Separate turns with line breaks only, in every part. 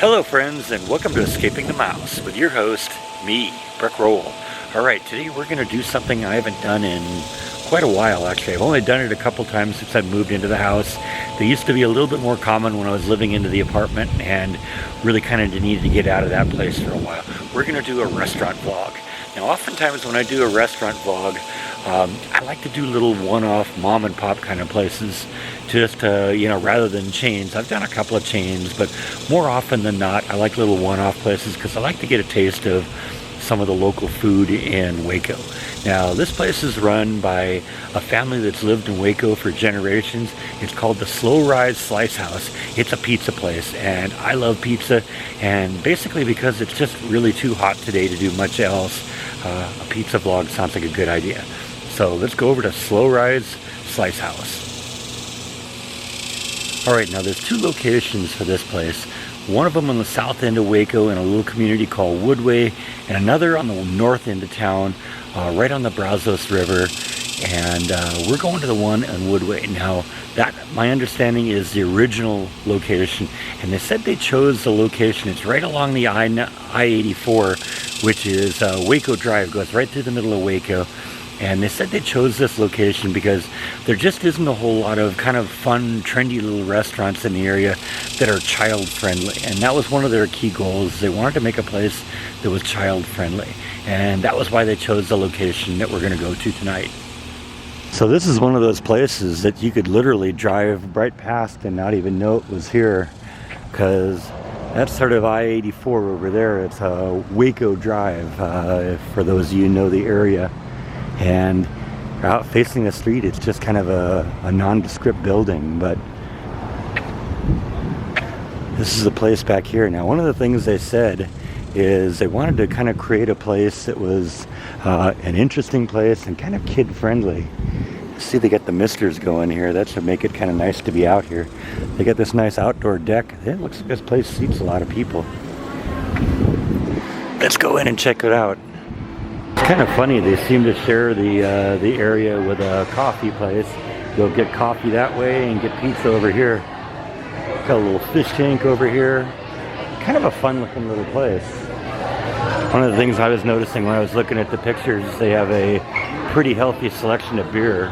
Hello friends, and welcome to Escaping the Mouse with your host, me, Breck Roll. Alright, today we're going to do something I haven't done in quite a while actually. I've only done it a couple times since I moved into the house. They used to be a little bit more common when I was living into the apartment and really kind of needed to get out of that place for a while. We're going to do a restaurant vlog. Now oftentimes when I do a restaurant vlog, I like to do little one-off mom and pop kind of places, just rather than chains. I've done a couple of chains, but more often than not I like little one-off places because I like to get a taste of some of the local food in Waco. Now this place is run by a family that's lived in Waco for generations. It's called the Slow Rise Slice House. It's a pizza place and I love pizza, and basically because it's just really too hot today to do much else, a pizza vlog sounds like a good idea. So let's go over to Slow Rise Slice House. Alright, now there's two locations for this place. One of them on the south end of Waco in a little community called Woodway, and another on the north end of town, right on the Brazos River. And we're going to the one on Woodway. Now, that, my understanding, is the original location, and they said they chose the location. It's right along the I-84, which is Waco Drive, goes right through the middle of Waco. And they said they chose this location because there just isn't a whole lot of kind of fun, trendy little restaurants in the area that are child friendly. And that was one of their key goals. They wanted to make a place that was child friendly. And that was why they chose the location that we're going to go to tonight. So this is one of those places that you could literally drive right past and not even know it was here, because that's sort of I-84 over there. It's Waco Drive, for those of you who know the area. And out facing the street, it's just kind of a nondescript building, but this is a place back here. Now, one of the things they said is they wanted to kind of create a place that was an interesting place and kind of kid-friendly. See, they got the misters going here. That should make it kind of nice to be out here. They got this nice outdoor deck. It looks like this place seats a lot of people. Let's go in and check it out. It's kind of funny, they seem to share the area with a coffee place. You'll get coffee that way and get pizza over here. Got a little fish tank over here. Kind of a fun looking little place. One of the things I was noticing when I was looking at the pictures, they have a pretty healthy selection of beer,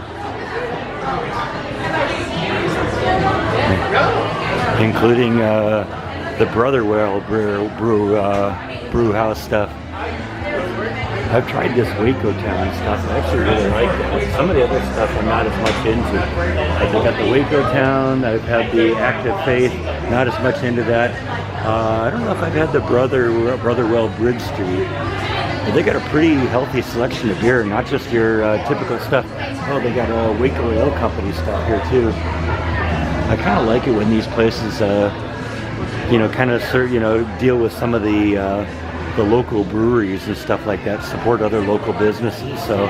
including the Brotherwell brew house stuff. I've tried this Waco Town stuff. I actually really like it. Some of the other stuff I'm not as much into. Like I got the Waco Town. I've had the Active Faith. Not as much into that. I don't know if I've had the Brotherwell Bridge Street. But they got a pretty healthy selection of beer, not just your typical stuff. Oh, they got Waco Ale Company stuff here too. I kind of like it when these places, kind of deal with some of the local breweries and stuff like that, support other local businesses. So,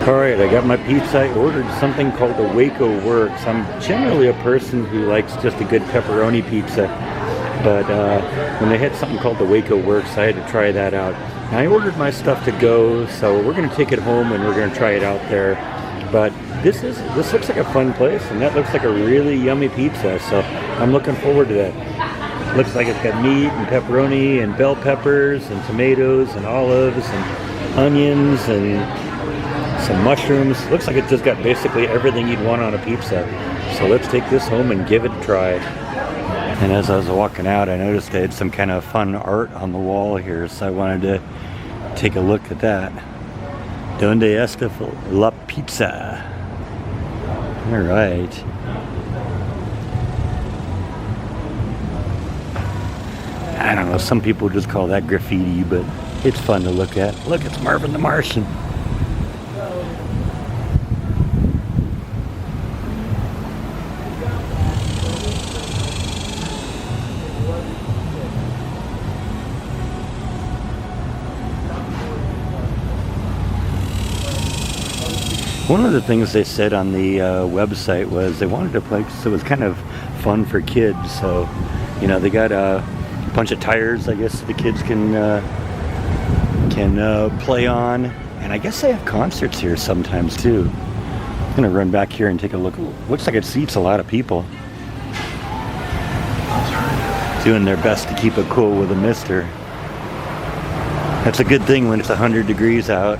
alright, I got my pizza. I ordered something called the Waco Works. I'm generally a person who likes just a good pepperoni pizza, but when they had something called the Waco Works, I had to try that out. Now, I ordered my stuff to go, so we're going to take it home and we're going to try it out there. But this looks like a fun place, and that looks like a really yummy pizza, so I'm looking forward to that. Looks like it's got meat and pepperoni and bell peppers and tomatoes and olives and onions and some mushrooms. Looks like it just got basically everything you'd want on a pizza. So let's take this home and give it a try. And as I was walking out, I noticed they had some kind of fun art on the wall here, so I wanted to take a look at that. Donde está la pizza? All right. I don't know, some people just call that graffiti, but it's fun to look at. Look, it's Marvin the Martian. One of the things they said on the website was they wanted a place that was kind of fun for kids. So, they got a bunch of tires, I guess the kids can play on, and I guess they have concerts here sometimes too. I'm gonna run back here and take a look. Looks like it seats a lot of people. doing their best to keep it cool with a mister. That's a good thing when it's 100 degrees out.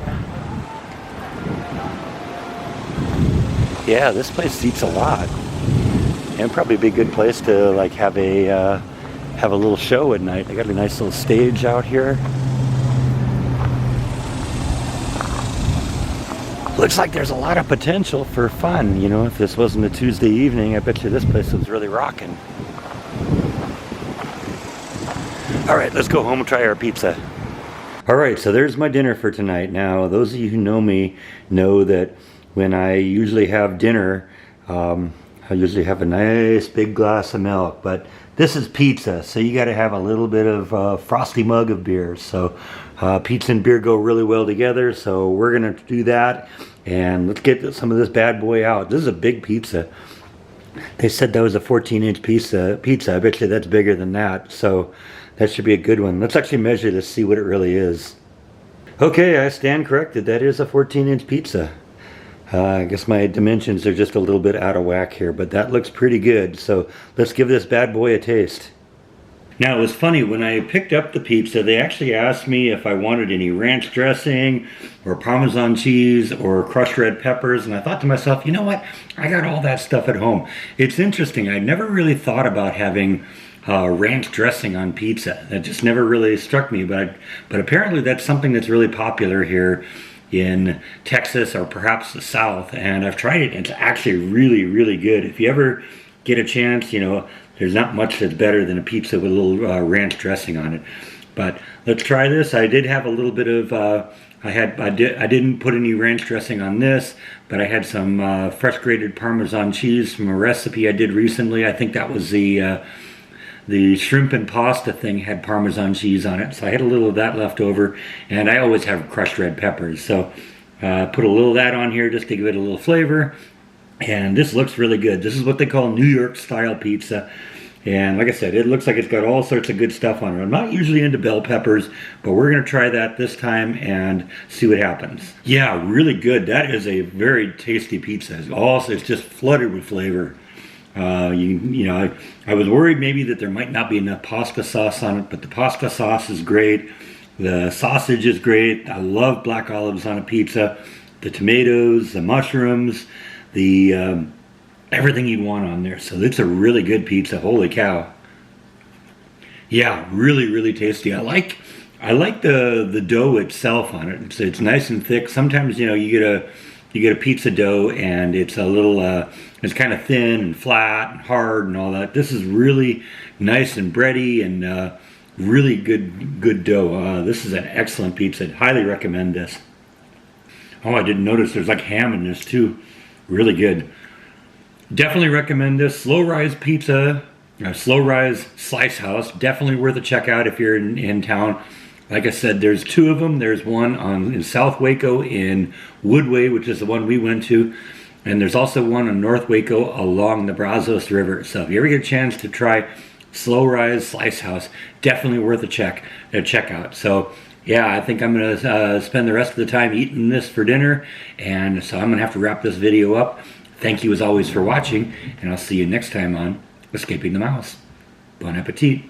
Yeah, this place seats a lot, and probably be a good place to like have a little show at night. They got a nice little stage out here. Looks like there's a lot of potential for fun. You know, if this wasn't a Tuesday evening, I bet you this place was really rocking. All right, let's go home and try our pizza. All right, so there's my dinner for tonight. Now, those of you who know me know that when I usually have dinner, I usually have a nice big glass of milk, but this is pizza, so you got to have a little bit of frosty mug of beer. So pizza and beer go really well together, so we're gonna do that, and let's get some of this bad boy out. This is a big pizza. They said that was a 14-inch pizza. I bet you that's bigger than that, so that should be a good one. Let's actually measure this, see what it really is. Okay, I stand corrected. That is a 14-inch pizza. I guess my dimensions are just a little bit out of whack here, but that looks pretty good. So let's give this bad boy a taste. Now, it was funny, when I picked up the pizza, they actually asked me if I wanted any ranch dressing or Parmesan cheese or crushed red peppers, and I thought to myself, you know what? I got all that stuff at home. It's interesting. I never really thought about having ranch dressing on pizza. That just never really struck me, but apparently that's something that's really popular here in Texas or perhaps the South, and I've tried it, and it's actually really, really good. If you ever get a chance, you know, there's not much that's better than a pizza with a little ranch dressing on it. But let's try this. I did have a little bit of I didn't put any ranch dressing on this, but I had some fresh grated Parmesan cheese from a recipe I did recently. I think that was the shrimp and pasta thing had Parmesan cheese on it, so I had a little of that left over, and I always have crushed red peppers, so put a little of that on here just to give it a little flavor, and this looks really good. This is what they call New York style pizza, and like I said, it looks like it's got all sorts of good stuff on it. I'm not usually into bell peppers, but we're going to try that this time and see what happens. Yeah, really good. That is a very tasty pizza. It's just flooded with flavor. You know, I was worried maybe that there might not be enough pasta sauce on it, but the pasta sauce is great. The sausage is great. I love black olives on a pizza. The tomatoes, the mushrooms, the everything you want on there. So it's a really good pizza. Holy cow! Yeah, really, really tasty. I like the dough itself on it. It's nice and thick. Sometimes, you know, you get a pizza dough and it's a little it's kind of thin and flat and hard and all that. This is really nice and bready and really good dough. This is an excellent pizza. I'd highly recommend this. Oh, I didn't notice there's like ham in this too. Really good. Definitely recommend this. Slow Rise Pizza, Slow Rise Slice House. Definitely worth a check out if you're in town. Like I said, there's two of them. There's one in South Waco in Woodway, which is the one we went to. And there's also one in North Waco along the Brazos River. So if you ever get a chance to try Slow Rise Slice House, definitely worth a check out. So yeah, I think I'm going to spend the rest of the time eating this for dinner. And so I'm going to have to wrap this video up. Thank you as always for watching. And I'll see you next time on Escaping the Mouse. Bon appetit.